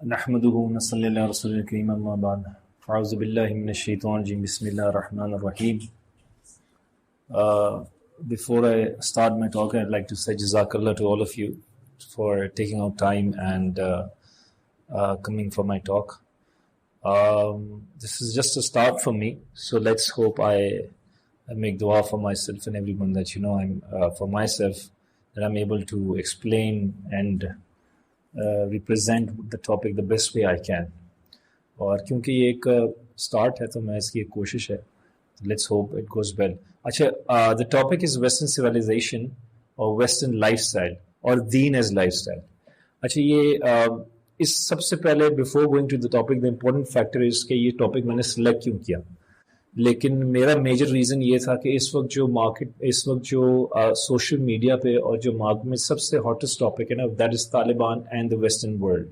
نحمده ونصلي على رسول الكريم اما بعد اعوذ بالله من الشيطان الرجيم بسم الله الرحمن الرحيم. Before I start my talk, I'd like to say Jazakallah to all of you for taking out time and coming for my talk. This is just a start for me, so let's hope I make dua for myself and everyone that I'm for myself, that I'm able to explain and represent the topic the best way I can. اور کیونکہ یہ ایک start ہے تو میں اس کی ایک کوشش ہے. Let's hope it goes well. اچھا، the topic is western civilization اور ویسٹرن لائف اسٹائل اور دین ایز لائف اسٹائل. اچھا، یہ اس سب سے پہلے before going to the topic the important factor is کہ یہ ٹاپک میں نے سلیکٹ کیوں کیا. لیکن میرا میجر ریزن یہ تھا کہ اس وقت جو سوشل میڈیا پہ اور جو مارکیٹ میں سب سے ہاٹسٹ ٹاپک ہے نا، that is Taliban and the western world.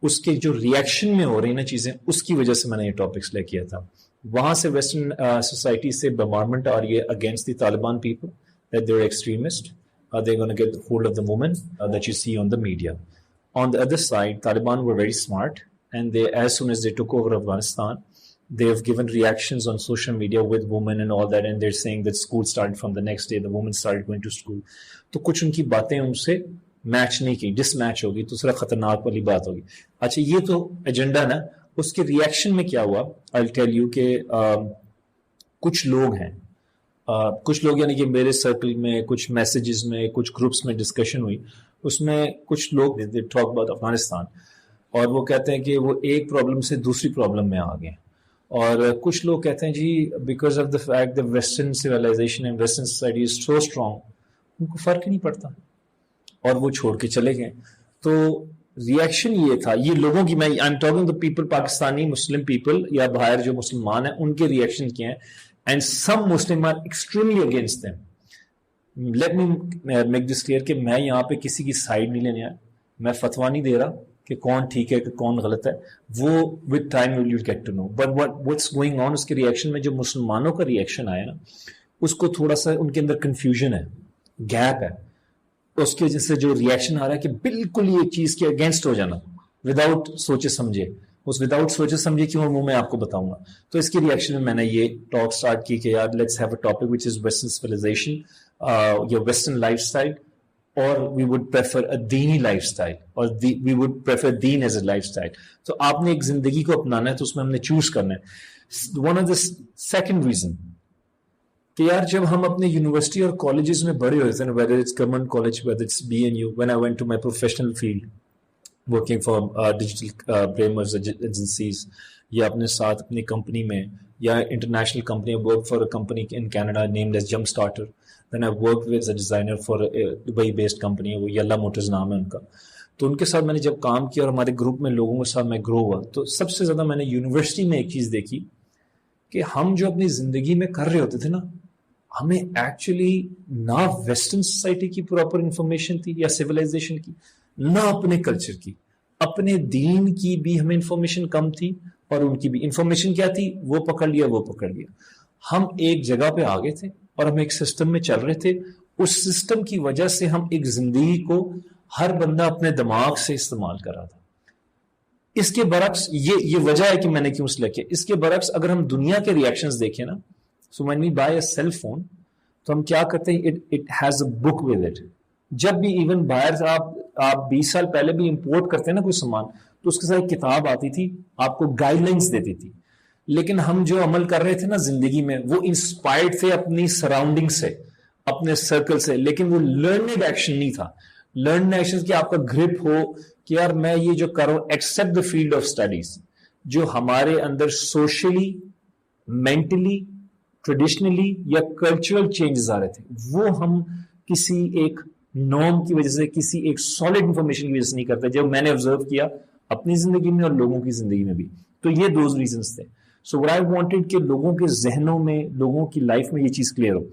اس کے جو ریئیکشن میں ہو رہی نا چیزیں، اس کی وجہ سے میں نے یہ ٹاپک سلیکٹ کیا تھا. وہاں سے ویسٹرن سوسائٹی سے بمبارمنٹ آ رہی ہے against the Taliban people that they are extremist, they are going to get hold of the women that you see on the media. On the other side, Taliban were very smart, and they, as soon as they took over Afghanistan, they have given reactions on social media with women and all that, and they're saying that school started from the next day, the women started going to school. تو کچھ ان کی باتیں ان سے match نہیں کی, ڈس match ہوگی, تو ذرا خطرناک والی بات ہوگی. اچھا، یہ تو ایجنڈا نا. اس کے ریئیکشن میں کیا ہوا, I'll tell you کہ کچھ لوگ ہیں, کچھ لوگ یعنی کہ میرے سرکل میں کچھ میسیجز میں کچھ گروپس میں ڈسکشن ہوئی, اس میں کچھ لوگ ٹاک اباؤٹ افغانستان, اور وہ کہتے ہیں کہ وہ ایک پرابلم سے دوسری پرابلم میں آ گئے. اور کچھ لوگ کہتے ہیں جی because of the fact the western civilization and western society is so strong, ان کو فرق ہی نہیں پڑتا اور وہ چھوڑ کے چلے گئے. تو ریئیکشن یہ تھا, یہ لوگوں کی, میں I am talking the people, Pakistani Muslim people یا باہر جو مسلمان ہیں, ان کے ریئیکشن کیا ہیں. And some Muslims are extremely against them. Let me make this clear کہ میں یہاں پہ کسی کی سائڈ نہیں لینے آیا, میں فتویٰ نہیں دے رہا کہ کون ٹھیک ہے کہ کون غلط ہے. وہ with time will you get to know. But what's going on, اس کے ریئیکشن میں جو مسلمانوں کا ریئیکشن آیا نا, اس کو تھوڑا سا ان کے اندر کنفیوژن ہے, گیپ ہے. اس کی وجہ سے جو ریئیکشن آ رہا ہے کہ بالکل یہ چیز کے اگینسٹ ہو جانا وداؤٹ سوچے سمجھے, اس وداؤٹ سوچے سمجھے کیوں وہ میں آپ کو بتاؤں گا. تو اس کی ریئیکشن میں نے یہ ٹاک سٹارٹ کی کہ یار let's have a topic which is western civilisation یا ویسٹرن لائف اسٹائل, اور وی وڈ پریفر اے دینی لائف اسٹائل, اور وی وڈ پریفر دین ایز اے لائف اسٹائل. تو آپ نے ایک زندگی کو اپنانا ہے تو اس میں ہم نے چوز کرنا ہے. One of the second reason کہ یار جب ہم اپنے یونیورسٹی اور کالجز میں بڑے ہوتے ہیں, whether it's government college, whether it's BNU, when I went to my professional field working for digital brainwaves agencies, یا اپنے ساتھ اپنی کمپنی میں یا international company, worked for a company in Canada named as Jump Starter. Then I worked with a designer for a Dubai based company, وہ Yalla Motors نام ہے ان کا. تو ان کے ساتھ میں نے جب کام کیا اور ہمارے گروپ میں لوگوں کے ساتھ میں گرو ہوا, تو سب سے زیادہ میں نے یونیورسٹی میں ایک چیز دیکھی کہ ہم جو اپنی زندگی میں کر رہے ہوتے تھے نا, ہمیں ایکچولی نہ ویسٹرن سوسائٹی کی پراپر انفارمیشن تھی یا سویلائزیشن کی, نہ اپنے کلچر کی, اپنے دین کی بھی ہمیں انفارمیشن کم تھی, اور ان کی بھی انفارمیشن کیا تھی, وہ پکڑ لیا. ہم ایک جگہ پہ آ گئے تھے اور ہم ایک سسٹم میں چل رہے تھے. اس سسٹم کی وجہ سے ہم ایک زندگی کو ہر بندہ اپنے دماغ سے استعمال کر رہا تھا. اس کے برعکس یہ وجہ ہے کہ میں نے کیوں سلیکٹ کیا. اس کے برعکس اگر ہم دنیا کے ریئیکشنز دیکھیں نا, سو when we buy a cell phone, تو ہم کیا کرتے ہیں, it has a book with it. جب بھی ایون باہر سے آپ 20 سال پہلے بھی امپورٹ کرتے ہیں نا کوئی سامان, تو اس کے ساتھ ایک کتاب آتی تھی, آپ کو گائیڈ لائنس دیتی تھی. لیکن ہم جو عمل کر رہے تھے نا زندگی میں, وہ انسپائرڈ تھے اپنی سراؤنڈنگ سے, اپنے سرکل سے, لیکن وہ لرنڈ ایکشن نہیں تھا. لرنڈ ایکشن کہ آپ کا گرپ ہو کہ یار میں یہ جو کر رہا ہوں, accept the field of studies. جو ہمارے اندر سوشلی, مینٹلی, ٹریڈیشنلی یا کلچرل چینجز آ رہے تھے, وہ ہم کسی ایک نارم کی وجہ سے, کسی ایک سالڈ انفارمیشن کی وجہ سے نہیں کرتا. جب میں نے آبزرو کیا اپنی زندگی میں اور لوگوں کی زندگی میں بھی, تو یہ دو ریزنس تھے. سو وٹ آئی وانٹڈ کہ لوگوں کے ذہنوں میں, لوگوں کی لائف میں یہ چیز کلیئر ہو.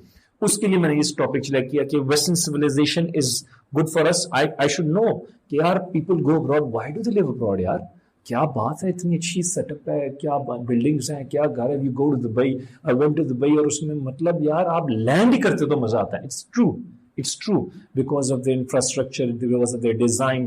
اس کے لیے میں نے اس ٹاپک سلیکٹ کیا کہ western civilisation is good for us. I should know کہ یار people go abroad, why do they live abroad. یار کیا بات ہے, اتنی اچھی سیٹ اپ ہے, کیا بلڈنگس ہیں, کیا گھر ہے. You go to Dubai, I went to Dubai, اور اس میں مطلب یار آپ لینڈ ہی کرتے تو مزہ آتا ہے. It's true It's true because of their infrastructure, because of their design,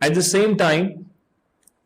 At the same time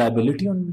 liability on me?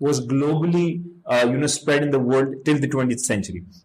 was globally spread in the world till the 20th century.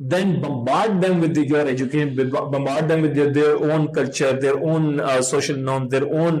Then bombard them with your education, bombard them with their own culture, their own social norms, their own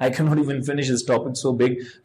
I cannot even finish this topic so big.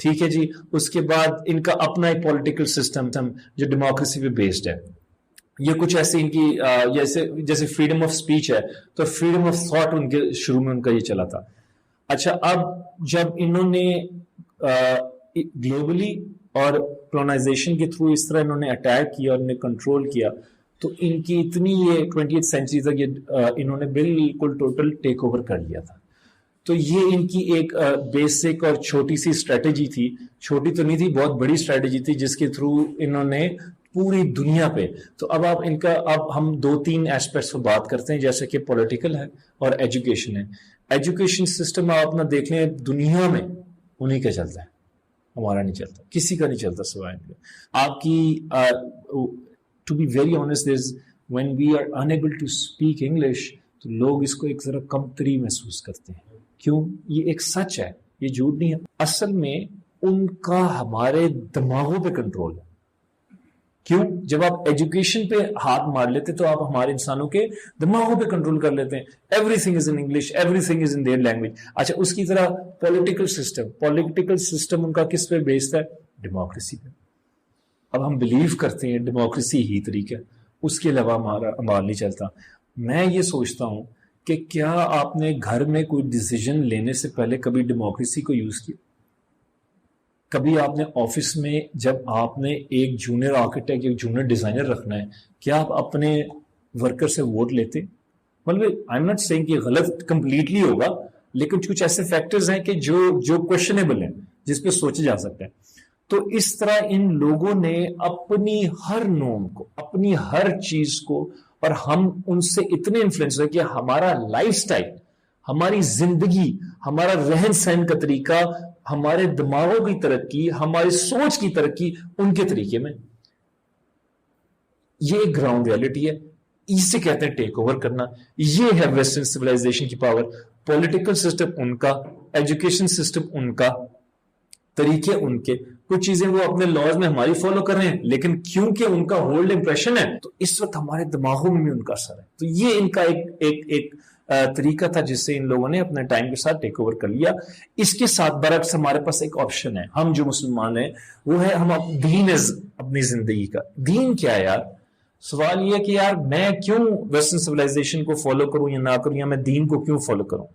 ٹھیک ہے جی. اس کے بعد ان کا اپنا ایک political system جو democracy پہ based ہے. یہ کچھ ایسے ان کی جیسے فریڈم آف اسپیچ ہے تو فریڈم آف تھاٹ ان کے شروع میں ان کا یہ چلا تھا. اچھا اب جب انہوں نے گلوبلی اور کولونائزیشن کے تھرو اس طرح انہوں نے اٹیک کیا اور انہیں کنٹرول کیا تو ان کی اتنی یہ 20th سینچری تک انہوں نے بالکل ٹوٹل ٹیک اوور کر لیا تھا. تو یہ ان کی ایک بیسک اور چھوٹی سی اسٹریٹجی تھی. چھوٹی تو نہیں تھی, بہت بڑی اسٹریٹجی تھی جس کے تھرو انہوں نے پوری دنیا پہ. تو اب آپ ان کا ہم 2-3 ایسپیکٹس پر بات کرتے ہیں, جیسے کہ پولیٹیکل ہے اور ایجوکیشن ہے. ایجوکیشن سسٹم آپ اپنا دیکھ لیں دنیا میں انہیں کا چلتا ہے, ہمارا نہیں چلتا, کسی کا نہیں چلتا سوائے ان کے. آپ کی to be very honest when we are unable to speak English تو لوگ اس کو ایک ذرا کمتری محسوس کرتے ہیں. کیوں؟ یہ ایک سچ ہے, یہ جھوٹ نہیں ہے. اصل میں ان کا ہمارے دماغوں پہ کنٹرول ہے. کیوں؟ جب آپ ایجوکیشن پہ ہاتھ مار لیتے تو آپ ہمارے انسانوں کے دماغوں پہ کنٹرول کر لیتے ہیں. Everything is in English, everything is in their language. اچھا اس کی طرح پولیٹیکل سسٹم ان کا کس پہ بیسڈ ہے؟ ڈیموکریسی پہ. اب ہم بلیو کرتے ہیں ڈیموکریسی ہی طریقہ, اس کے علاوہ ہمارا عمل نہیں چلتا. میں یہ سوچتا ہوں کہ کیا آپ نے گھر میں کوئی ڈیسیجن لینے سے پہلے کبھی ڈیموکریسی کو یوز کیا؟ کبھی آپ نے آفس میں جب آپ نے ایک جونیئر آرکیٹیکٹ ایک جونیئر ڈیزائنر رکھنا ہے, کیا آپ اپنے ورکر سے ووٹ لیتے؟ مطلب آئی ایم ناٹ سیئنگ کہ غلط کمپلیٹلی ہوگا, لیکن کچھ ایسے فیکٹرز ہیں کہ جو کویشچنیبل ہیں, جس پہ سوچے جا سکتے ہیں. تو اس طرح ان لوگوں نے اپنی ہر نوم کو, اپنی ہر چیز کو, اور ہم ان سے اتنے انفلوئنس ہوئے کہ ہمارا لائف سٹائل, ہماری زندگی, ہمارا رہن سہن کا طریقہ, ہمارے دماغوں کی ترقی, ہماری سوچ کی ترقی ان کے طریقے میں. یہ ایک گراؤنڈ ریالٹی ہے, اسے کہتے ہیں ٹیک اوور کرنا. یہ ہے ویسٹرن سویلائزیشن کی پاور. پولیٹیکل سسٹم ان کا, ایجوکیشن سسٹم ان کا, طریقے ان کے, کچھ چیزیں وہ اپنے لاز میں ہماری فالو کر رہے ہیں, لیکن کیونکہ ان کا ہولڈ امپریشن ہے تو اس وقت ہمارے دماغوں میں بھی ان کا اثر ہے. تو یہ ان کا ایک طریقہ تھا جس سے ان لوگوں نے اپنے ٹائم کے ساتھ ٹیک اوور کر لیا. اس کے ساتھ برعکس ہمارے پاس ایک آپشن ہے, ہم جو مسلمان ہیں وہ ہے ہم دین اپنی زندگی کا. دین کیا ہے یار؟ سوال یہ ہے کہ یار میں کیوں ویسٹرن سویلائزیشن کو فالو کروں یا نہ کروں, یا میں دین کو کیوں فالو کروں.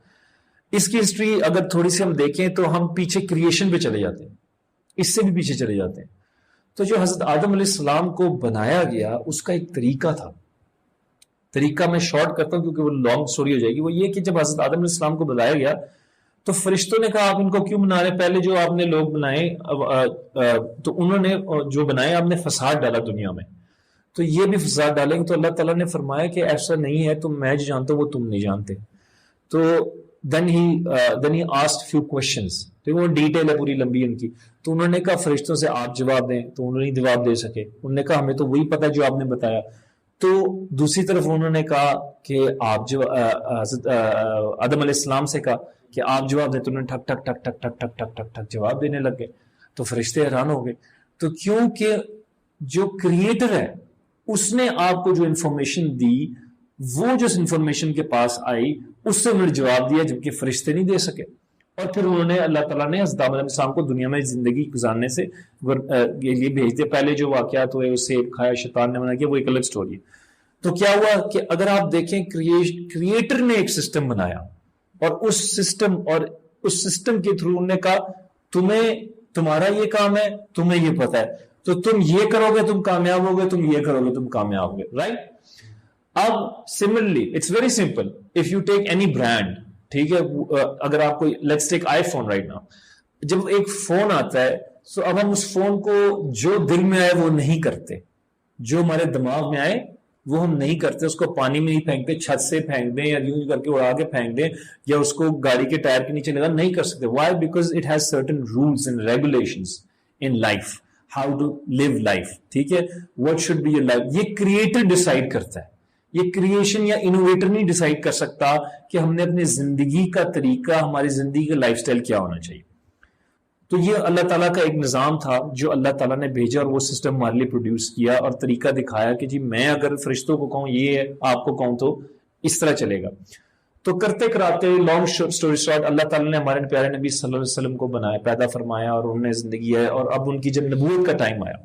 اس کی ہسٹری اگر تھوڑی سی ہم دیکھیں تو ہم پیچھے کریشن پہ چلے جاتے ہیں, اس سے بھی پیچھے چلے جاتے ہیں. تو جو حضرت آدم علیہ السلام کو بنایا گیا اس کا ایک طریقہ تھا. طریقہ میں شارٹ کرتا ہوں کیونکہ وہ لانگ سٹوری ہو جائے گی. وہ یہ کہ جب حضرت آدم علیہ السلام کو بنایا گیا تو فرشتوں نے کہا آپ ان کو کیوں بنا رہے, پہلے جو آپ نے لوگ بنائے تو انہوں نے جو بنائے آپ نے فساد ڈالا دنیا میں, تو یہ بھی فساد ڈالیں گے. تو اللہ تعالیٰ نے فرمایا کہ ایسا نہیں ہے, تم میں جو جانتا ہوں وہ تم نہیں جانتے. تو then he asked few questions. تو وہ ڈیٹیل ہے پوری لمبی ان کی. تو انہوں نے کہا فرشتوں سے آپ جواب دیں, تو انہوں نے جواب دے سکے. انہوں نے کہا ہمیں تو وہی پتا جو آپ نے بتایا. تو دوسری طرف انہوں نے کہا کہ آپ جو آدم علیہ السلام سے کہا کہ آپ جواب دیں, تو انہوں نے ٹھک ٹھک ٹھک ٹھک ٹھک ٹھک ٹھک ٹھک ٹھک جواب دینے لگ گئے. تو فرشتے حیران ہو گئے. تو کیونکہ جو کریٹر ہے اس نے آپ کو جو انفارمیشن دی, وہ جو انفارمیشن کے پاس آئی اس سے انہوں نے جواب دیا, جبکہ فرشتے نہیں دے سکے. اور پھر انہوں نے اللہ تعالیٰ نے حضرت آدم علیہ السلام کو دنیا میں زندگی گزارنے سے یہ بھیج دیا. پہلے جو واقعات ہوئے, اس سے کھایا, شیطان نے منع کیا, وہ ایک الگ سٹوری ہے. تو کیا ہوا کہ اگر آپ دیکھیں کریٹر نے ایک سسٹم بنایا, اور اس سسٹم کے تھرو انہوں نے کہا تمہارا یہ کام ہے, تمہیں یہ پتا ہے, تو تم یہ کرو گے تم کامیاب ہوگے, تم یہ کرو گے تم کامیاب ہوگے, رائٹ. اب similarly it's very simple, if you take any brand, ٹھیک ہے, اگر آپ کو let's take iPhone right now, جب ایک فون آتا ہے تو اب ہم اس فون کو جو دل میں آئے وہ نہیں کرتے, جو ہمارے دماغ میں آئے وہ ہم نہیں کرتے. اس کو پانی میں نہیں پھینکتے, چھت سے پھینک دیں یا یوں کر کے اڑا کے پھینک دیں, یا اس کو گاڑی کے ٹائر کے نیچے لگا, نہیں کر سکتے. Why? Because it has certain rules and regulations in life, how to live life, ٹھیک ہے, what should be your life. یہ کریٹر ڈیسائیڈ کرتا ہے, یہ کریشن یا انوویٹر نہیں ڈیسائیڈ کر سکتا کہ ہم نے اپنی زندگی کا طریقہ, ہماری زندگی کا لائف سٹائل کیا ہونا چاہیے. تو یہ اللہ تعالیٰ کا ایک نظام تھا جو اللہ تعالیٰ نے بھیجا, اور وہ سسٹم ہمارے لیے پروڈیوس کیا اور طریقہ دکھایا کہ جی میں اگر فرشتوں کو کہوں یہ ہے, آپ کو کہوں تو اس طرح چلے گا. تو کرتے کراتے لانگ سٹوری شارٹ، اللہ تعالیٰ نے ہمارے پیارے نبی صلی اللہ علیہ وسلم کو بنایا، پیدا فرمایا، اور انہوں نے زندگی ہے، اور اب ان کی جب نبوت کا ٹائم آیا،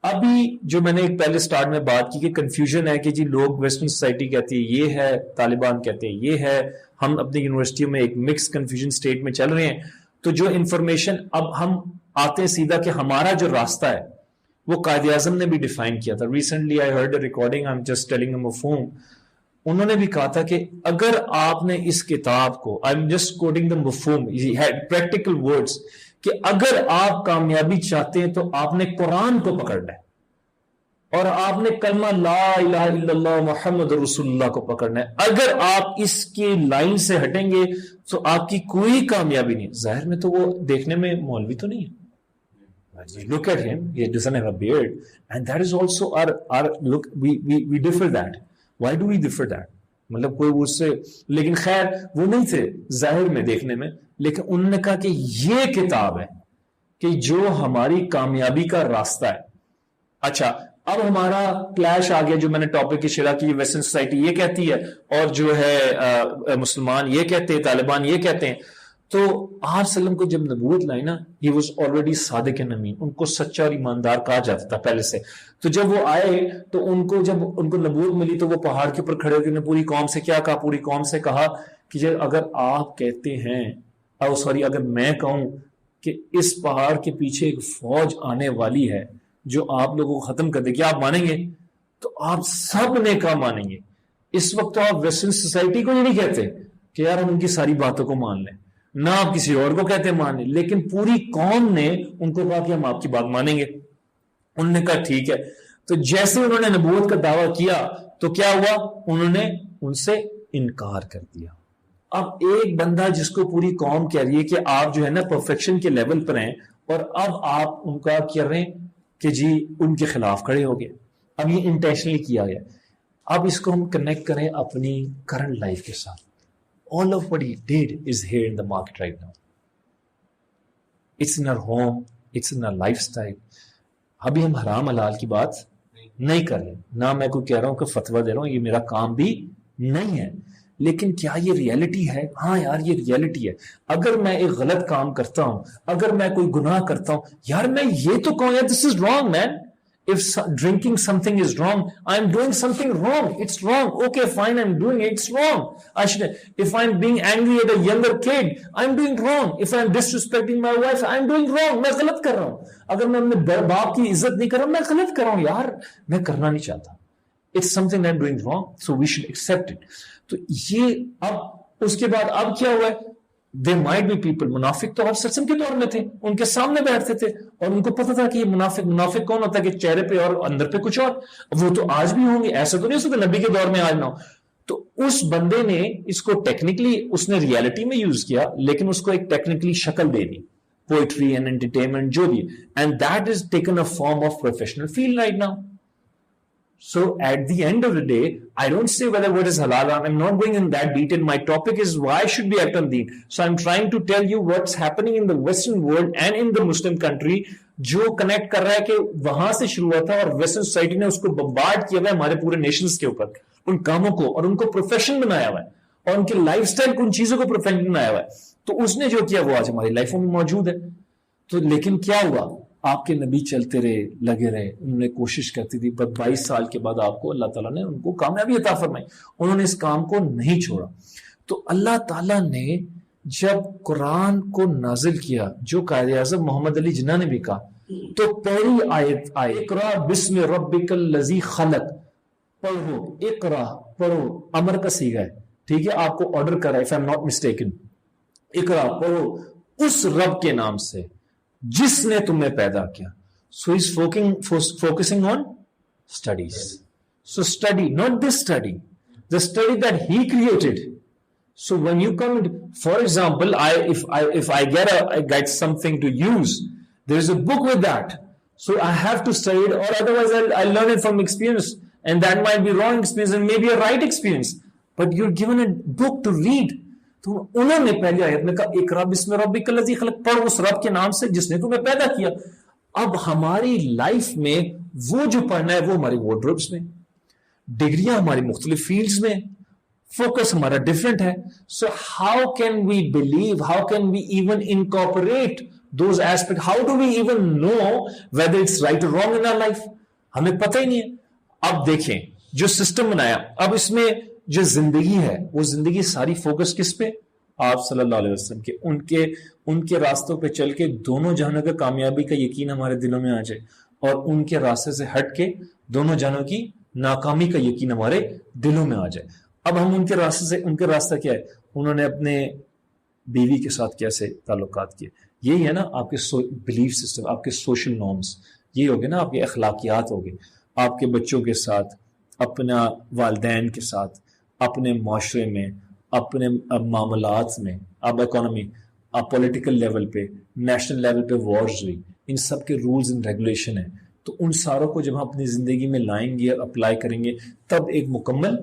ابھی جو میں نے ایک پہلے سٹارٹ میں بات کی کہ کنفیوژن ہے کہ جی لوگ ویسٹرن سوسائٹی کہتی ہے یہ ہے، طالبان کہتے ہیں یہ ہے، ہم اپنی یونیورسٹیوں میں ایک مکس کنفیوژن سٹیٹ میں چل رہے ہیں. تو جو انفارمیشن اب ہم آتے ہیں سیدھا کہ ہمارا جو راستہ ہے وہ قائد اعظم نے بھی ڈیفائن کیا تھا. Recently I heard a recording, I am just telling a مفہوم. انہوں نے بھی کہا تھا کہ اگر آپ نے اس کتاب کو، آئی ایم جسٹ کوٹنگ دا مفہوم، پریکٹیکل ورڈز، کہ اگر آپ کامیابی چاہتے ہیں تو آپ نے قرآن کو پکڑنا ہے، اور آپ نے کلمہ لا الہ الا اللہ محمد رسول اللہ کو پکڑنا ہے. اگر آپ اس کی لائن سے ہٹیں گے تو آپ کی کوئی کامیابی نہیں. ظاہر میں تو وہ دیکھنے میں مولوی تو نہیں ہے. Look at him, he doesn't have a beard, and that is also our look. We differ that. Why do we differ that? مطلب کوئی اس سے، لیکن خیر وہ نہیں تھے ظاہر میں دیکھنے میں، لیکن انہوں نے کہا کہ یہ کتاب ہے کہ جو ہماری کامیابی کا راستہ ہے. اچھا اب ہمارا کلیش آ گیا، جو میں نے ٹاپک کی شرح کی، ویسٹرن سوسائٹی یہ کہتی ہے اور جو ہے مسلمان یہ کہتے ہیں، طالبان یہ کہتے ہیں. تو آپ وسلم کو جب نبوت لائی نا، ہی واز آلریڈی صادق امین، ان کو سچا اور ایماندار کہا جاتا تھا پہلے سے. تو جب وہ آئے تو جب ان کو نبوت ملی تو وہ پہاڑ کے اوپر کھڑے ہو کے پوری قوم سے کیا کہا؟ پوری قوم سے کہا کہ اگر آپ کہتے ہیں، اگر میں کہوں کہ اس پہاڑ کے پیچھے ایک فوج آنے والی ہے جو آپ لوگوں کو ختم کر دے، کیا آپ مانیں گے؟ تو آپ سب نے کہا مانیں گے. اس وقت تو آپ ویسٹرن سوسائٹی کو یہ نہیں کہتے کہ یار ہم ان کی ساری باتوں کو مان لیں، نہ آپ کسی اور کو کہتے مان لیں، لیکن پوری قوم نے ان کو کہا کہ ہم آپ کی بات مانیں گے. انہوں نے کہا ٹھیک ہے. تو جیسے انہوں نے نبوت کا دعویٰ کیا تو کیا ہوا؟ انہوں نے ان سے انکار کر دیا. اب ایک بندہ جس کو پوری قوم کہہ رہی ہے کہ آپ جو ہے نا پرفیکشن کے لیول پر ہیں، اور اب آپ ان کا کہہ رہے ہیں کہ جی ان کے خلاف کھڑے ہو گئے. اب یہ انٹینشنلی کیا گیا. اب اس کو ہم کنیکٹ کریں اپنی کرنٹ لائف کے ساتھ. All of what he did is here in the market right now. It's in our home, it's in our lifestyle. ابھی ہم حرام حلال کی بات نہیں کر رہے، نہ میں کوئی کہہ رہا ہوں کہ فتویٰ دے رہا ہوں، یہ میرا کام بھی نہیں ہے. لیکن کیا یہ ریئلٹی ہے؟ ہاں یار یہ ریئلٹی ہے. اگر میں ایک غلط کام کرتا ہوں، اگر میں کوئی گناہ کرتا ہوں، یار میں یہ تو کہوں یار this is wrong man. If drinking something is wrong, I'm doing something wrong. It's wrong. Okay, fine, I'm doing it. It's wrong. If I'm being angry at a younger kid, I'm doing wrong. If I'm disrespecting my wife, I'm doing wrong. میں غلط کر رہا ہوں. اگر میں اپنے باپ کی عزت نہیں کر رہا ہوں، میں غلط کر رہا ہوں یار، میں کرنا نہیں چاہتا. It's something I'm doing wrong, so we should accept it. تو یہ اب اس کے بعد اب کیا ہوا ہے؟ There might be people, منافق تو آپ سچم کے دور میں تھے، ان کے سامنے بیٹھتے تھے اور ان کو پتا تھا کہ یہ منافق کون ہوتا ہے، کہ چہرے پہ اور اندر پہ کچھ اور. وہ تو آج بھی ہوں گے، ایسا تو نہیں ہو سکتا نبی کے دور میں آج نہ ہو. تو اس بندے نے اس کو ٹیکنیکلی اس نے ریالٹی میں یوز کیا، لیکن اس کو ایک ٹیکنیکلی شکل دے دی، poetry and entertainment جو بھی، and that is taken a form of professional field right now. So at the end of the day, I don't say whether what is halal. I'm not going in that detail. My topic is why should we act on deen. So I'm trying to tell you what's happening in the Western world and in the Muslim country, جو connect کر رہا ہے کہ وہاں سے شروع ہوا تھا اور ویسٹرن سوسائٹی نے اس کو بمبارڈ کیا ہوا ہے ہمارے پورے نیشنز کے اوپر، ان کاموں کو، اور ان کو پروفیشن بنایا ہوا ہے، اور ان کے لائف سٹائل کو، ان چیزوں کو پروفیشن بنایا ہوا ہے. تو اس نے جو کیا وہ آج ہماری لائفوں میں موجود ہے. تو لیکن کیا ہوا؟ آپ کے نبی چلتے رہے، لگے رہے، انہوں نے کوشش کرتی تھی. بس 22 سال کے بعد آپ کو اللہ تعالیٰ نے ان کو کامیابی عطا فرمائی. انہوں نے اس کام کو نہیں چھوڑا. تو اللہ تعالیٰ نے جب قرآن کو نازل کیا، جو قائد اعظم محمد علی جناح نے بھی کہا، تو پہلی آیت آئی اقرا بسم ربک الذی خلق. پڑھو، اقرا پڑھو، امر کا صیغہ ہے، ٹھیک ہے، آپ کو آرڈر کرا ہے if I'm not mistaken. اقرا پڑھو اس رب کے نام سے جس نے تمہیں پیدا کیا. So he's focusing on studies. So study, not this study, the study that he created. So when you come, for example, if I get something to use, there is a book with that. So I have to study it, or otherwise I'll learn it from experience, and that might be wrong experience and maybe a right experience. But you're given a book to read. تو انہوں نے پہلی آیت میں کہا اقرا بسم ربک الذی خلق، پڑھ اس رب کے نام سے جس نے تمہیں پیدا کیا. اب ہماری لائف میں وہ جو پڑھنا ہے وہ ہماری وارڈروبس میں، ڈگریاں ہماری مختلف فیلڈز میں. فوکس ہمارا ڈفرینٹ ہے. So how can we believe, how can we even incorporate those aspect, how do we even know whether it's right or wrong in our life? ہمیں پتہ ہی نہیں ہے. اب دیکھیں جو سسٹم بنایا, اب اس میں جو زندگی ہے وہ زندگی ساری فوکس کس پہ؟ آپ صلی اللہ علیہ وسلم کے, ان کے راستوں پہ چل کے دونوں جہانوں کے کامیابی کا یقین ہمارے دلوں میں آ جائے, اور ان کے راستے سے ہٹ کے دونوں جہانوں کی ناکامی کا یقین ہمارے دلوں میں آ جائے. اب ہم ان کے راستے سے, ان کے راستہ کیا ہے؟ انہوں نے اپنے بیوی کے ساتھ کیسے تعلقات کیے, یہی ہے نا آپ کے بلیف سسٹم, آپ کے سوشل نارمز, یہی ہوگے نا آپ کے اخلاقیات ہوگے. آپ کے بچوں کے ساتھ, اپنا والدین کے ساتھ, اپنے معاشرے میں, اپنے معاملات میں, اب اکانومی, اب پولیٹیکل لیول پہ, نیشنل لیول پہ وارز ہوئی, ان سب کے رولز اینڈ ریگولیشن ہیں. تو ان ساروں کو جب ہم اپنی زندگی میں لائیں گے, اپلائی کریں گے, تب ایک مکمل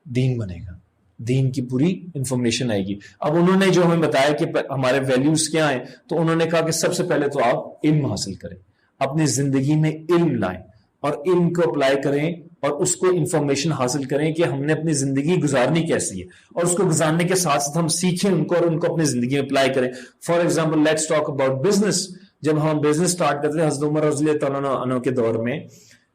دین بنے گا, دین کی پوری انفارمیشن آئے گی. اب انہوں نے جو ہمیں بتایا کہ ہمارے ویلیوز کیا ہیں, تو انہوں نے کہا کہ سب سے پہلے تو آپ علم حاصل کریں, اپنی زندگی میں علم لائیں اور علم کو اپلائی کریں, اور اس کو انفارمیشن حاصل کریں کہ ہم نے اپنی زندگی گزارنی کیسی ہے, اور اس کو گزارنے کے ساتھ ساتھ ہم سیکھیں ان کو اور ان کو اپنی زندگی میں اپلائی کریں. For example let's talk about business. جب ہم بزنس سٹارٹ کرتے تھے حضرت عمر رضی اللہ تعالیٰ عنہ کے دور میں,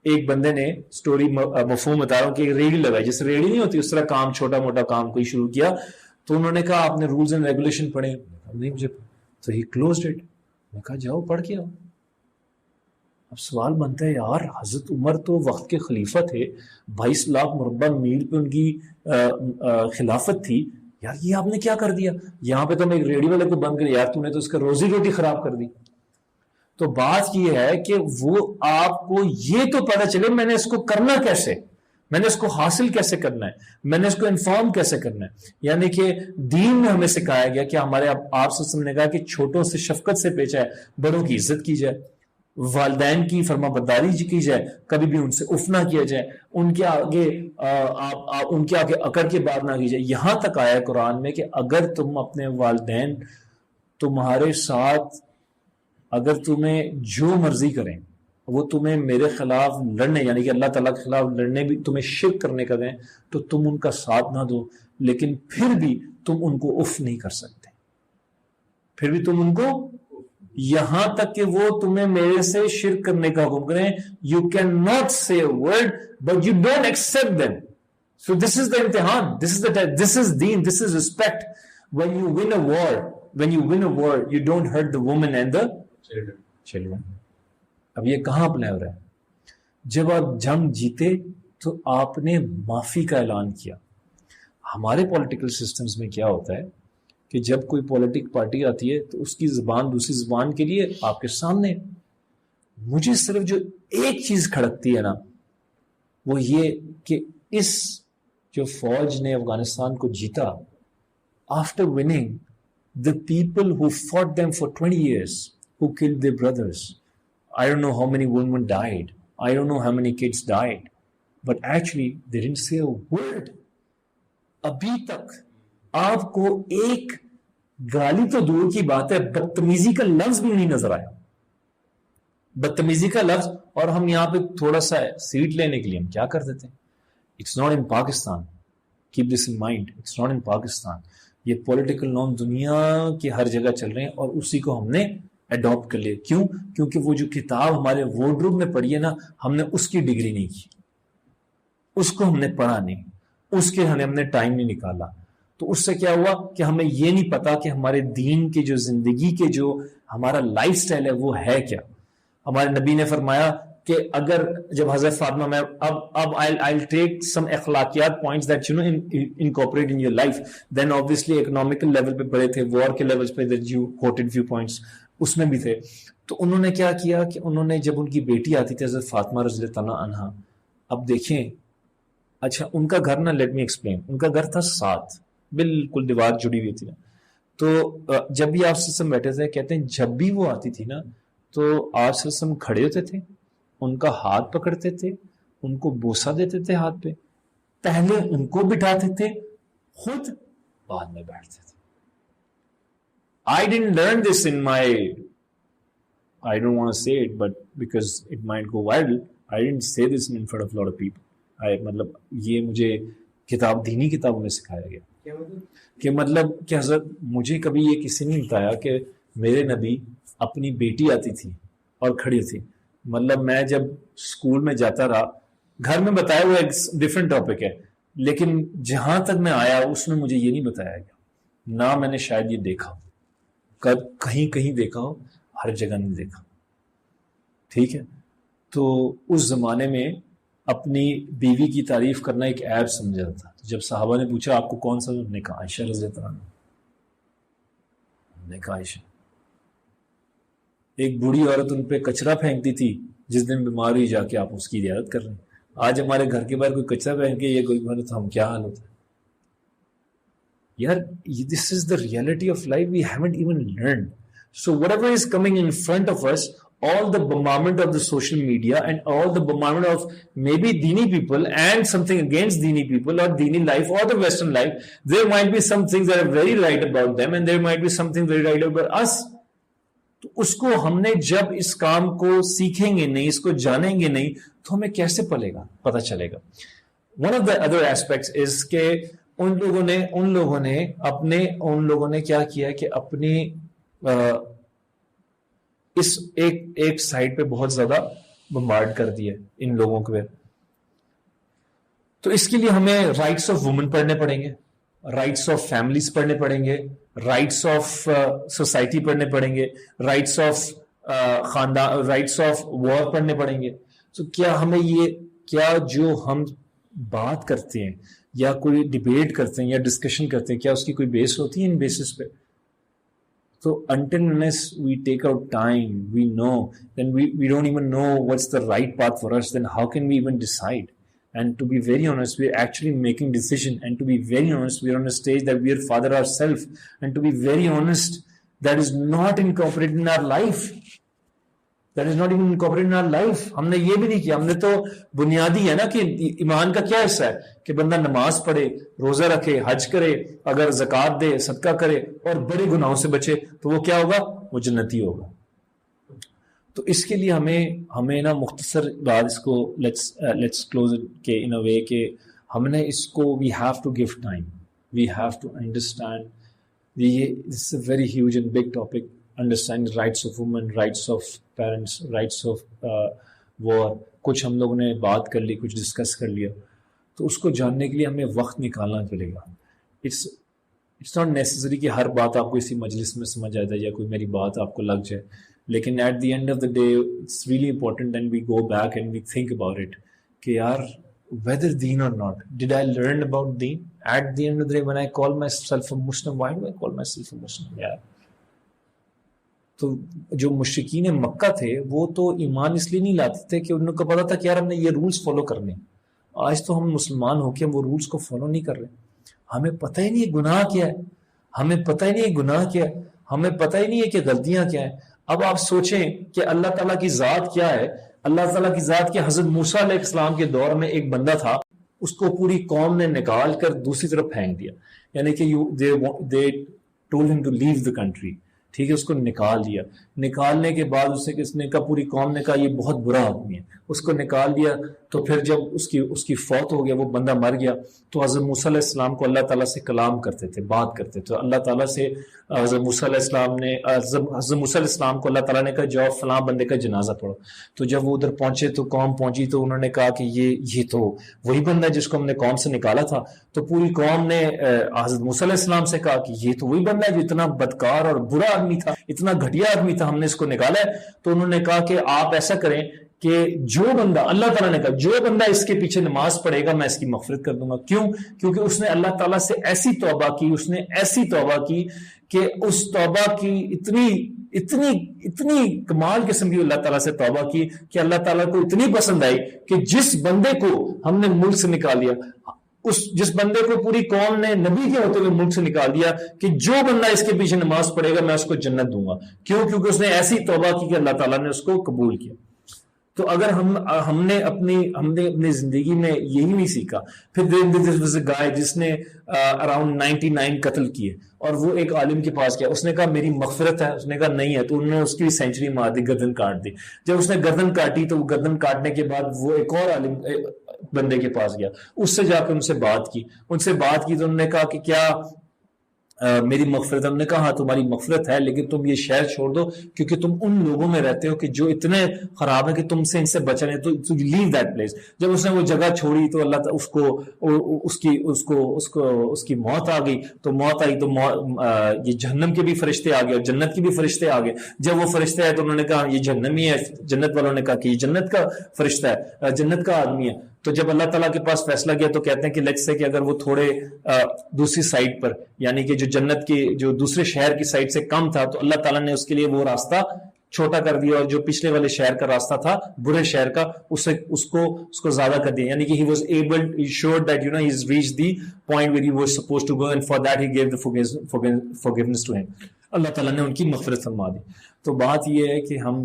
ایک بندے نے اسٹوری مفہوم بتا رہا ہوں کہ ریڑھی لگائی, جیسے ریڑھی نہیں ہوتی اس طرح کام, چھوٹا موٹا کام کوئی شروع کیا. تو انہوں نے کہا آپ نے رولز اینڈ ریگولیشن پڑھے؟ نہیں مجھے, تو ہی کلوزڈ اٹ. میں کہا جاؤ پڑھ کے آؤ. اب سوال بنتا ہے یار حضرت عمر تو وقت کے خلیفہ تھے, 22 لاکھ مربع میل پہ ان کی خلافت تھی, یار یہ آپ نے کیا کر دیا؟ یہاں پہ تو میں ایک ریڈی والے کو بند کر, یار تو نے تو اس کا روزی روٹی خراب کر دی. تو بات یہ ہے کہ وہ آپ کو یہ تو پتہ چلے میں نے اس کو کرنا کیسے, میں نے اس کو حاصل کیسے کرنا ہے, میں نے اس کو انفارم کیسے کرنا ہے. یعنی کہ دین میں ہمیں سکھایا گیا کہ ہمارے آپ سے نے کہا کہ چھوٹوں سے شفقت سے پیش آئے, بڑوں کی عزت کی جائے, والدین کی فرما برداری کی جائے, کبھی بھی ان سے اف نہ کیا جائے, ان کے آگے ان کے آگے اکڑ کے بات نہ کی جائے. یہاں تک آیا ہے قرآن میں کہ اگر تم اپنے والدین تمہارے ساتھ, اگر تمہیں جو مرضی کریں, وہ تمہیں میرے خلاف لڑنے یعنی کہ اللہ تعالیٰ کے خلاف لڑنے بھی, تمہیں شرک کرنے کا دیں, تو تم ان کا ساتھ نہ دو, لیکن پھر بھی تم ان کو اف نہیں کر سکتے, پھر بھی تم ان کو, یہاں تک کہ وہ تمہیں میرے سے شرک کرنے کا حکم کریں, you can not say word but you don't accept them. So this is the امتحان, دس از دین, this is respect. when you win a war you don't hurt the woman and the children. اب یہ کہاں apply ہو رہا ہے؟ جب آپ جنگ جیتے تو آپ نے معافی کا اعلان کیا. ہمارے پولیٹیکل سسٹمز میں کیا ہوتا ہے کہ جب کوئی پولیٹک پارٹی آتی ہے تو اس کی زبان دوسری زبان کے لیے آپ کے سامنے. مجھے صرف جو ایک چیز کھڑکتی ہے نا, وہ یہ کہ اس جو فوج نے افغانستان کو جیتا, after winning, the people who fought them for 20 years, who killed their brothers, I don't know how many women died, I don't know how many kids died, but actually they didn't say a word. ابھی تک آپ کو ایک گالی تو دور کی بات ہے, بدتمیزی کا لفظ بھی نہیں نظر آیا, بدتمیزی کا لفظ. اور ہم یہاں پہ تھوڑا سا سیٹ لینے کے لیے ہم کیا کر دیتے ہیں, it's not in Pakistan, keep this in mind, it's not in Pakistan. یہ پولیٹیکل نارم دنیا کی ہر جگہ چل رہے ہیں اور اسی کو ہم نے اڈاپٹ کر لیا. کیوں؟ کیونکہ وہ جو کتاب ہمارے وارڈروب میں پڑھی ہے نا, ہم نے اس کی ڈگری نہیں کی, اس کو ہم نے پڑھا نہیں, اس کے ہم نے ٹائم نہیں نکالا. تو اس سے کیا ہوا کہ ہمیں یہ نہیں پتا کہ ہمارے دین کے جو زندگی کے جو ہمارا لائف سٹائل ہے وہ ہے کیا. ہمارے نبی نے فرمایا کہ اگر جب حضرت فاطمہ, میں اب I'll take some اخلاقیات points that you know incorporate in your life, then obviously economical level پہ پڑے تھے, war کے levels پہ that you quoted few points اس میں بھی تھے. تو انہوں نے کیا کیا کہ انہوں نے جب ان کی بیٹی آتی تھی حضرت فاطمہ رضی اللہ تعالیٰ عنہا, اب دیکھیں, اچھا ان کا گھر نا, لیٹ می ایکسپلین, ان کا گھر تھا ساتھ, بالکل دیوار جڑی ہوئی تھی نا. تو جب بھی آپ سے بیٹھے تھے, کہتے ہیں جب بھی وہ آتی تھی نا تو آپ سے کھڑے ہوتے تھے, ان کا ہاتھ پکڑتے تھے, ان کو بوسہ دیتے تھے ہاتھ پہ, پہلے ان کو بٹھاتے تھے, خود بعد میں بیٹھتے تھے. I didn't learn this in my, I don't want to say it, but because it might go viral, I didn't say this in front of a lot of people. مطلب یہ مجھے کتاب دینی کتابوں میں سکھایا گیا. کہ مطلب کہ حضرت مجھے کبھی یہ کسی نے بتایا کہ میرے نبی اپنی بیٹی آتی تھی اور کھڑی تھی. مطلب میں جب اسکول میں جاتا رہا, گھر میں بتایا ہوا ایک ڈفرینٹ ٹاپک ہے, لیکن جہاں تک میں آیا اس میں مجھے یہ نہیں بتایا گیا, نہ میں نے شاید یہ دیکھا, کہیں کہیں دیکھا ہو, ہر جگہ نہیں دیکھا. ٹھیک ہے, تو اس زمانے میں اپنی بیوی کی تعریف کرنا ایک عیب سمجھا تھا. جب صحابہ نے پوچھا آپ کو کون سا, نے کہا عائشہ رضی اللہ عنہا, نے کہا عائشہ. ایک بوڑھی عورت ان پہ کچرا پھینکتی تھی, جس دن بیمار ہوئی جا کے آپ اس کی رعایت کر رہے ہیں. آج ہمارے گھر کے باہر کوئی کچرا پھینکے یا کوئی بنے تو ہم کیا حال ہوتا ہے یار. This is the reality of life, we haven't even learned. So whatever is coming in front of us, all the bombardment of the social media and all the bombardment of maybe Dini people and something against Dini people or Dini life or the Western life, there might be some things that are very right about them and there might be something very right about us. تو اس کو ہم نے جب اس کام کو سیکھیں گے نہیں, اس کو جانیں گے نہیں, تو ہمیں کیسے پتہ چلے گا. One of the other aspects is کہ ان لوگوں نے کیا کیا کہ اپنی اس ایک سائٹ پہ بہت زیادہ بمبارڈ کر دیا ان لوگوں کو. تو اس کے لیے ہمیں رائٹس آف وومن پڑھنے پڑیں گے, رائٹس آف فیملیز پڑھنے پڑیں گے, رائٹس آف سوسائٹی پڑھنے پڑیں گے, رائٹس آف خاندان, رائٹس آف وار پڑھنے پڑیں گے. تو کیا جو ہم بات کرتے ہیں یا کوئی ڈیبیٹ کرتے ہیں یا ڈسکشن کرتے ہیں, کیا اس کی کوئی بیس ہوتی ہے ان بیسس پہ؟ So until unless we take out time, we know, then we don't even know what's the right path for us, then how can we even decide? And to be very honest, we're actually making decision, and to be very honest, we're on a stage that we are father ourselves, and to be very honest, that is not incorporated in our life. That is not even incorporated in our life. ہم نے یہ بھی نہیں کیا. ہم نے تو بنیادی ہے نا کہ ایمان کا کیا حصہ ہے کہ بندہ نماز پڑھے, روزہ رکھے, حج کرے, اگر زکوٰۃ دے, صدقہ کرے اور بڑے گناہوں سے بچے, تو وہ کیا ہوگا؟ وہ جنتی ہوگا. تو اس کے لیے ہمیں نا مختصر بات اس کو لیٹس کلوز کہ ان اے وے کہ ہم نے اس کو we have to give time, we have to understand. یہ it's a very huge and big topic. Understand rights of women, rights of parents, rights of war. کچھ ہم لوگوں نے بات کر لی, کچھ ڈسکس کر لیا. تو اس کو جاننے کے لیے ہمیں وقت نکالنا پڑے گا. It's not necessary کہ ہر بات آپ کو اسی مجلس میں سمجھ آ جائے یا کوئی میری بات آپ کو لگ جائے. لیکن at the end of the day it's really important and we go back and we think about it کہ یار whether deen or not, did I learn about deen? At the end of the day when I call myself a Muslim, why do I call myself a Muslim? Yeah. تو جو مشرکین مکہ تھے وہ تو ایمان اس لیے نہیں لاتے تھے کہ ان کو پتا تھا کہ یار ہم نے یہ رولز فالو کرنے. آج تو ہم مسلمان ہو کے ہم وہ رولز کو فالو نہیں کر رہے. ہمیں پتہ ہی نہیں ہے گناہ کیا ہے, ہمیں پتہ ہی نہیں ہے گناہ کیا ہے, ہمیں پتہ ہی نہیں ہے کہ غلطیاں کیا ہیں. اب آپ سوچیں کہ اللہ تعالیٰ کی ذات کیا ہے. اللہ تعالیٰ کی ذات کے حضرت موسیٰ علیہ السلام کے دور میں ایک بندہ تھا, اس کو پوری قوم نے نکال کر دوسری طرف پھینک دیا. یعنی کہ they told him to leave the country. ٹھیک ہے, اس کو نکال دیا. نکالنے کے بعد اس نے کہا, پوری قوم نے کہا یہ بہت برا آدمی ہے, اس کو نکال دیا. تو پھر جب اس کی فوت ہو گیا, وہ بندہ مر گیا, تو حضرت موسیٰ علیہ السلام کو اللہ تعالیٰ سے کلام کرتے تھے, بات کرتے تھے. اللہ تعالیٰ سے حضرت موسیٰ علیہ السلام کو اللہ تعالیٰ نے کہا جاؤ فلاں بندے کا جنازہ پڑھو. تو جب وہ ادھر پہنچے تو قوم پہنچی, تو انہوں نے کہا کہ یہ تو وہی بندہ جس کو ہم نے قوم سے نکالا تھا. تو پوری قوم نے حضرت موسیٰ علیہ السلام سے کہا کہ یہ تو وہی بندہ ہے جو اتنا بدکار اور برا آدمی تھا, اتنا گھٹیا آدمی تھا, ہم نے اس کو نکالا ہے. تو انہوں نے کہا کہ آپ ایسا کریں کہ جو بندہ, اللہ تعالیٰ نے کہا جو بندہ اس کے پیچھے نماز پڑھے گا میں اس کی مغفرت کر دوں گا. کیوں؟ کیونکہ اس نے اللہ تعالیٰ سے ایسی توبہ کی, اس نے ایسی توبہ کی کہ اس توبہ کی اتنی کمال قسم کی اللہ تعالیٰ سے توبہ کی کہ اللہ تعالیٰ کو اتنی پسند آئی کہ جس بندے کو ہم نے ملک سے نکال دیا, جس بندے کو پوری قوم نے نبی کے ہوتے ہوئے ملک سے نکال دیا, کہ جو بندہ اس کے پیچھے نماز پڑھے گا میں اس کو جنت دوں گا. کیوں؟ کیونکہ اس نے ایسی توبہ کی کہ اللہ تعالیٰ نے اس کو قبول کیا. تو اگر ہم نے اپنی زندگی میں یہی نہیں سیکھا. پھر گائے جس نے اراؤنڈ 99 قتل کیے, اور وہ ایک عالم کے پاس گیا, اس نے کہا میری مغفرت ہے, اس نے کہا نہیں ہے. تو انہوں نے اس کی بھی سینچری مار دی, گردن کاٹ دی. جب اس نے گردن کاٹی تو گردن کاٹنے کے بعد وہ ایک اور عالم بندے کے پاس گیا, اس سے جا کے ان سے بات کی تو انہوں نے کہا کہ کیا میری مغفرت. ہم نے کہا ہاں تمہاری مغفرت ہے, لیکن تم یہ شہر چھوڑ دو کیونکہ تم ان لوگوں میں رہتے ہو کہ جو اتنے خراب ہیں کہ تم سے ان سے بچنے, تو لیو دیٹ پلیس. جب اس نے وہ جگہ چھوڑی تو اللہ تعالیٰ اس کی موت آ گئی. تو موت آئی تو یہ جہنم کے بھی فرشتے آ گئے اور جنت کے بھی فرشتے آ گئے. جب وہ فرشتے آئے تو انہوں نے کہا یہ جہنمی ہے, جنت والوں نے کہا کہ یہ جنت کا فرشتہ ہے, جنت کا آدمی ہے. تو جب اللہ تعالیٰ کے پاس فیصلہ کیا تو کہتے ہیں کہ لیٹس سے کہ اگر وہ تھوڑے دوسری سائڈ پر, یعنی کہ جو جنت کی جو دوسرے شہر کی سائڈ سے کم تھا, تو اللہ تعالیٰ نے اس کے لیے وہ راستہ چھوٹا کر دیا, اور جو پچھلے والے شہر کا راستہ تھا برے شہر کا, اس کو زیادہ کر دیا. یعنی کہ he was able, he showed that he's reached the point where he was supposed to go, and for that he gave the forgiveness to him. اللہ تعالیٰ نے ان کی مغفرت فرما دی. تو بات یہ ہے کہ ہم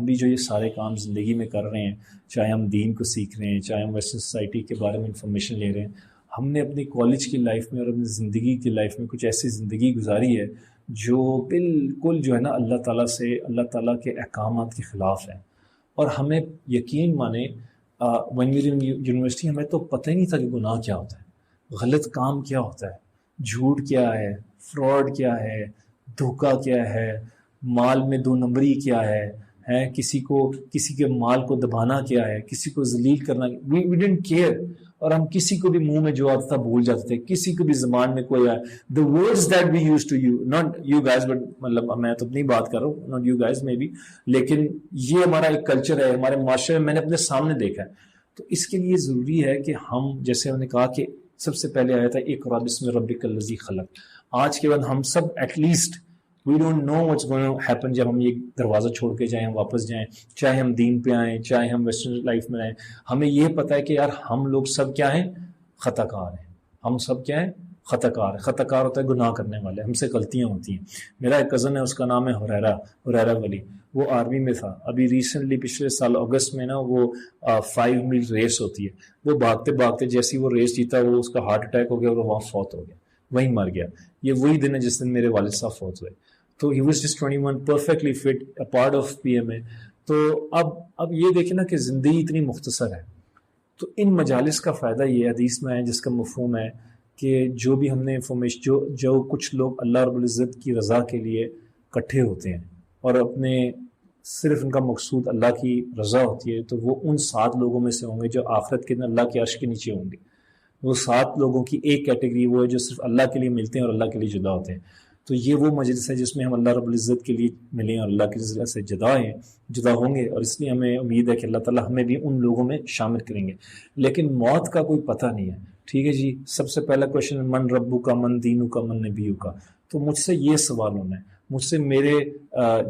بھی جو یہ سارے کام زندگی میں کر رہے ہیں, چاہے ہم دین کو سیکھ رہے ہیں, چاہے ہم ویسٹرن سوسائٹی کے بارے میں انفارمیشن لے رہے ہیں, ہم نے اپنی کالج کی لائف میں اور اپنی زندگی کی لائف میں کچھ ایسی زندگی گزاری ہے جو بالکل جو ہے نا اللہ تعالیٰ کے احکامات کے خلاف ہے. اور ہمیں یقین مانے when we were in university ہمیں تو پتہ ہی نہیں تھا کہ گناہ کیا ہوتا ہے, غلط کام کیا ہوتا ہے, جھوٹ کیا ہے, فراڈ کیا ہے, دھوکہ کیا ہے, مال میں 2 نمبری کیا ہے, کسی کے مال کو دبانا کیا ہے, کسی کو ذلیل کرنا. we didn't care. اور ہم کسی کو بھی منہ میں جو آتا تھا بھول جاتے تھے, کسی کو بھی زبان میں کوئی the words that we used to use, not you guys but مطلب میں تو اپنی بات کر رہا ہوں, not you guys maybe, لیکن یہ ہمارا ایک کلچر ہے ہمارے معاشرے میں, میں نے اپنے سامنے دیکھا ہے. تو اس کے لیے ضروری ہے کہ ہم, جیسے ہم نے کہا کہ سب سے پہلے آیا تھا اقرا بسم ربک الذی خلق, آج کے بعد ہم سب at least we don't know what's going to happen جب ہم یہ دروازہ چھوڑ کے جائیں, ہم واپس جائیں, چاہے ہم دین پہ آئیں, چاہے ہم ویسٹرن لائف میں آئیں, ہمیں یہ پتہ ہے کہ یار ہم لوگ سب کیا ہیں, خطا کار ہیں. ہم سب کیا ہیں, خطا کار. خطا کار ہوتا ہے گناہ کرنے والے, ہم سے غلطیاں ہوتی ہیں. میرا ایک کزن ہے, اس کا نام ہے حریرہ ولی, وہ آرمی میں تھا. ابھی ریسنٹلی پچھلے سال اگست میں نا وہ 5 میل ریس ہوتی ہے, وہ بھاگتے بھاگتے جیسی وہ ریس جیتا, وہ اس کا ہارٹ اٹیک ہو گیا اور وہاں فوت ہو گیا, وہیں مر گیا. یہ وہی دن ہے جس دن میرے والد صاحب فوت ہوئے. تو he was just 21, perfectly fit, a part of PMA. تو اب یہ دیکھیں نا کہ زندگی اتنی مختصر ہے. تو ان مجالس کا فائدہ یہ حدیث میں ہے, جس کا مفہوم ہے کہ جو بھی ہم نے انفارمیشن, جو کچھ لوگ اللہ رب العزت کی رضا کے لیے اکٹھے ہوتے ہیں اور اپنے صرف ان کا مقصود اللہ کی رضا ہوتی ہے, تو وہ ان 7 لوگوں میں سے ہوں گے جو آخرت کے دن اللہ کے عرش کے نیچے ہوں گے. وہ 7 لوگوں کی ایک کیٹیگری وہ ہے جو صرف اللہ کے لیے ملتے ہیں اور اللہ کے لیے جدا ہوتے ہیں. تو یہ وہ مجلس ہے جس میں ہم اللہ رب العزت کے لیے ملیں اور اللہ کی رضا سے جدا ہوں گے, اور اس لیے ہمیں امید ہے کہ اللہ تعالیٰ ہمیں بھی ان لوگوں میں شامل کریں گے. لیکن موت کا کوئی پتہ نہیں ہے. ٹھیک ہے جی, سب سے پہلا کوشچن من ربو کا, من دینو کا, من نبیو کا. تو مجھ سے یہ سوال ہونا ہے, مجھ سے میرے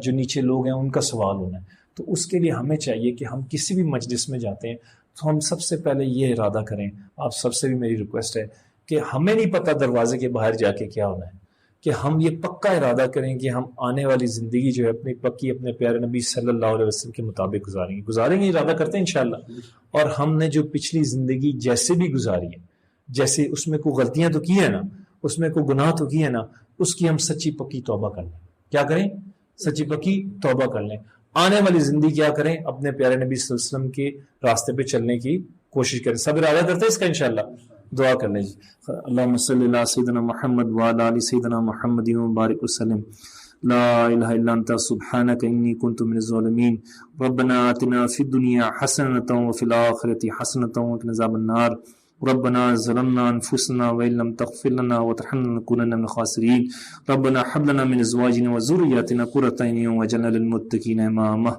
جو نیچے لوگ ہیں ان کا سوال ہونا ہے. تو اس کے لیے ہمیں چاہیے کہ ہم کسی بھی مجلس میں جاتے ہیں تو ہم سب سے پہلے یہ ارادہ کریں. آپ سب سے بھی میری ریکویسٹ ہے کہ ہمیں نہیں پتہ دروازے کے باہر جا کے کیا ہونا ہے, کہ ہم یہ پکا ارادہ کریں کہ ہم آنے والی زندگی جو ہے اپنی پکی اپنے پیارے نبی صلی اللہ علیہ وسلم کے مطابق گزاریں گے, ارادہ کرتے ہیں انشاءاللہ. اور ہم نے جو پچھلی زندگی جیسے بھی گزاری ہے, جیسے اس میں کوئی غلطیاں تو کی ہیں نا, اس میں کوئی گناہ تو کی ہے نا, اس کی ہم سچی پکی توبہ کر لیں. کیا کریں, سچی پکی توبہ کر لیں. آنے والی زندگی کیا کریں, اپنے پیارے نبی صلی اللہ علیہ وسلم کے راستے پہ چلنے کی کوشش کریں. سب ارادہ کرتے ہیں اس کا انشاءاللہ, دعا کر لیں جی. اللہم صلی اللہ سیدنا محمد وعلی آل سیدنا محمد وبارک وسلم. لا الہ الا انت سبحانک انی کنت من الظالمین. ربنا آتنا فی الدنیا حسنۃ وفی الآخرۃ حسنۃ وقنا عذاب النار. ربنا ظلمنا انفسنا وان لم تغفر لنا وترحمنا لنكونن من الخاسرین. ربنا هب لنا من ازواجنا وذرياتنا قرۃ اعین واجعلنا للمتقین اماما.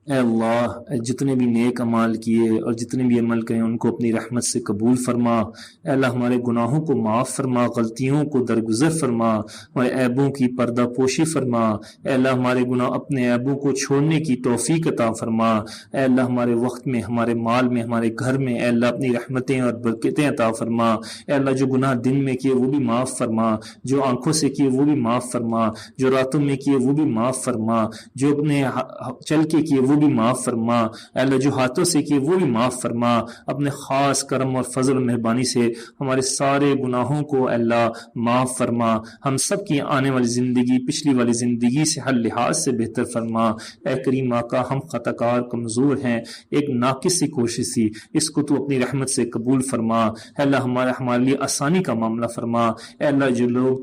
اے اللہ جتنے بھی نیک اعمال کیے اور جتنے بھی عمل کرے ان کو اپنی رحمت سے قبول فرما. اے اللہ ہمارے گناہوں کو معاف فرما, غلطیوں کو درگزر فرما, ہمارے عیبوں کی پردہ پوشی فرما. اے اللہ ہمارے گناہ اپنے عیبوں کو چھوڑنے کی توفیق عطا فرما. اے اللہ ہمارے وقت میں, ہمارے مال میں, ہمارے گھر میں اے اللہ اپنی رحمتیں اور برکتیں عطا فرما. اے اللہ جو گناہ دن میں کیے وہ بھی معاف فرما, جو آنکھوں سے کیے وہ بھی معاف فرما, جو راتوں میں کیے وہ بھی معاف فرما, جو اپنے چل کے کیے وہ وہ بھی معاف فرما، اے اللہ جو ہاتھوں سے کیے وہ بھی معاف فرما، اپنے خاص کرم اور فضل و مہربانی سے ہمارے سارے گناہوں کو اے اللہ معاف فرما، ہم سب کی آنے والی زندگی پچھلی والی زندگی سے ہر لحاظ سے بہتر فرما۔ اے کریم آقا ہم خطا کار کمزور ہیں، ایک ناقص سی کوشش تھی، اس کو تو اپنی رحمت سے قبول فرما۔ اے اللہ ہمارے لیے آسانی کا معاملہ فرما۔ اے اللہ جو لوگ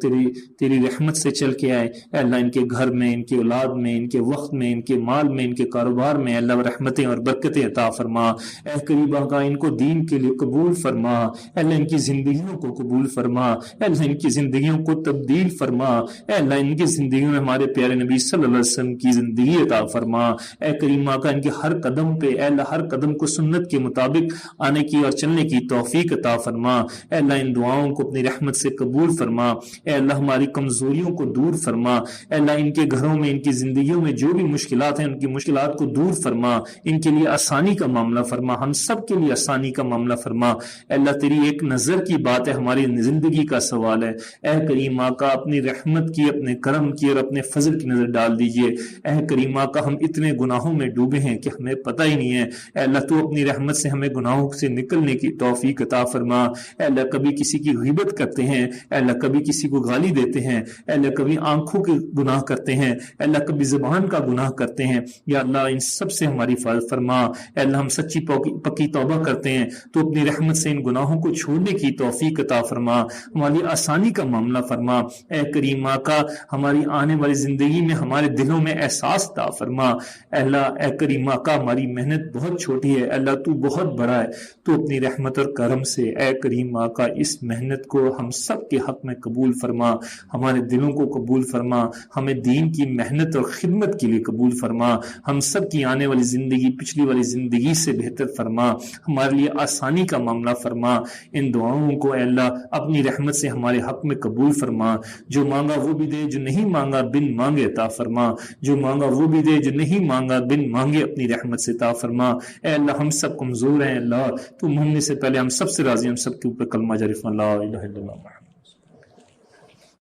تیری رحمت سے چل کے آئے، اے اللہ ان کے گھر میں، ان کی اولاد میں، ان کے وقت میں، ان کے مال میں، ان کے کاروبار میں، اے اللہ رحمتیں اور برکتیں عطا فرما۔ اے کریم آقا ان کو دین کے لیے قبول فرما، اے اللہ ان کی زندگیوں کو قبول فرما، اے اللہ ان کی زندگیوں کو تبدیل فرما، اے اللہ ان کی زندگیوں میں ہمارے پیارے نبی صلی اللہ علیہ وسلم کی زندگی عطا فرما۔ اے کریم آقا ان کے ہر قدم پہ اے اللہ ہر قدم کو سنت کے مطابق آنے کی اور چلنے کی توفیق عطا فرما۔ اے اللہ ان دعاؤں کو اپنی رحمت سے قبول فرما۔ اے اللہ ہماری کمزوریوں کو دور فرما۔ اے اللہ ان کے گھروں میں، ان کی زندگیوں میں جو بھی مشکلات ہیں ان کی مشکلات کو دور فرما، ان کے لیے آسانی کا معاملہ فرما، ہم سب کے لیے آسانی کا معاملہ فرما۔ اے اللہ تیری ایک نظر کی بات ہے، ہماری زندگی کا سوال ہے، اے کریم آقا اپنی رحمت کی، اپنے کرم کی اور اپنے فضل کی نظر ڈال دیجئے۔ اے کریم آقا ہم اتنے گناہوں میں ڈوبے ہیں کہ ہمیں پتہ ہی نہیں ہے، اے اللہ تو اپنی رحمت سے ہمیں گناہوں سے نکلنے کی توفیق عطا فرما۔ اے اللہ کبھی کسی کی غیبت کرتے ہیں، اے اللہ کبھی کسی کو گالی دیتے ہیں، اے اللہ کبھی آنکھوں کے گناہ کرتے ہیں، اے اللہ کبھی زبان کا گناہ کرتے ہیں، یا اللہ ان سب سے ہماری حفاظت فرما۔ اے اللہ ہم سچی پکی توبہ کرتے ہیں تو اپنی رحمت سے ان گناہوں کو چھوڑنے کی توفیق عطا فرما، ہماری آسانی کا معاملہ فرما۔ اے کریم آقا ہماری آنے والی زندگی میں ہمارے دلوں میں احساس عطا فرما۔ اے اللہ اے کریم آقا ہماری محنت بہت چھوٹی ہے، اے اللہ تو بہت بڑا ہے، تو اپنی رحمت اور کرم سے اے کریم آقا اس محنت کو ہم سب کے حق میں قبول فرما، ہمارے دلوں کو قبول فرما، ہمیں دین کی محنت اور خدمت کے لیے قبول فرما، ہم سب کی آنے والی زندگی پچھلی والی زندگی سے بہتر فرما، ہمارے لیے آسانی کا معاملہ فرما۔ ان دعاؤں کو اے اللہ اپنی رحمت سے ہمارے حق میں قبول فرما، جو مانگا وہ بھی دے، جو نہیں مانگا بن مانگے عطا فرما، جو مانگا وہ بھی دے، جو نہیں مانگا بن مانگے اپنی رحمت سے عطا فرما۔ اے اللہ ہم سب کمزور ہیں، اللہ تو مانگنے سے پہلے ہم سب سے راضی، ہم سب کے اوپر کلمہ جاری فرما، لا الہ الا اللہ۔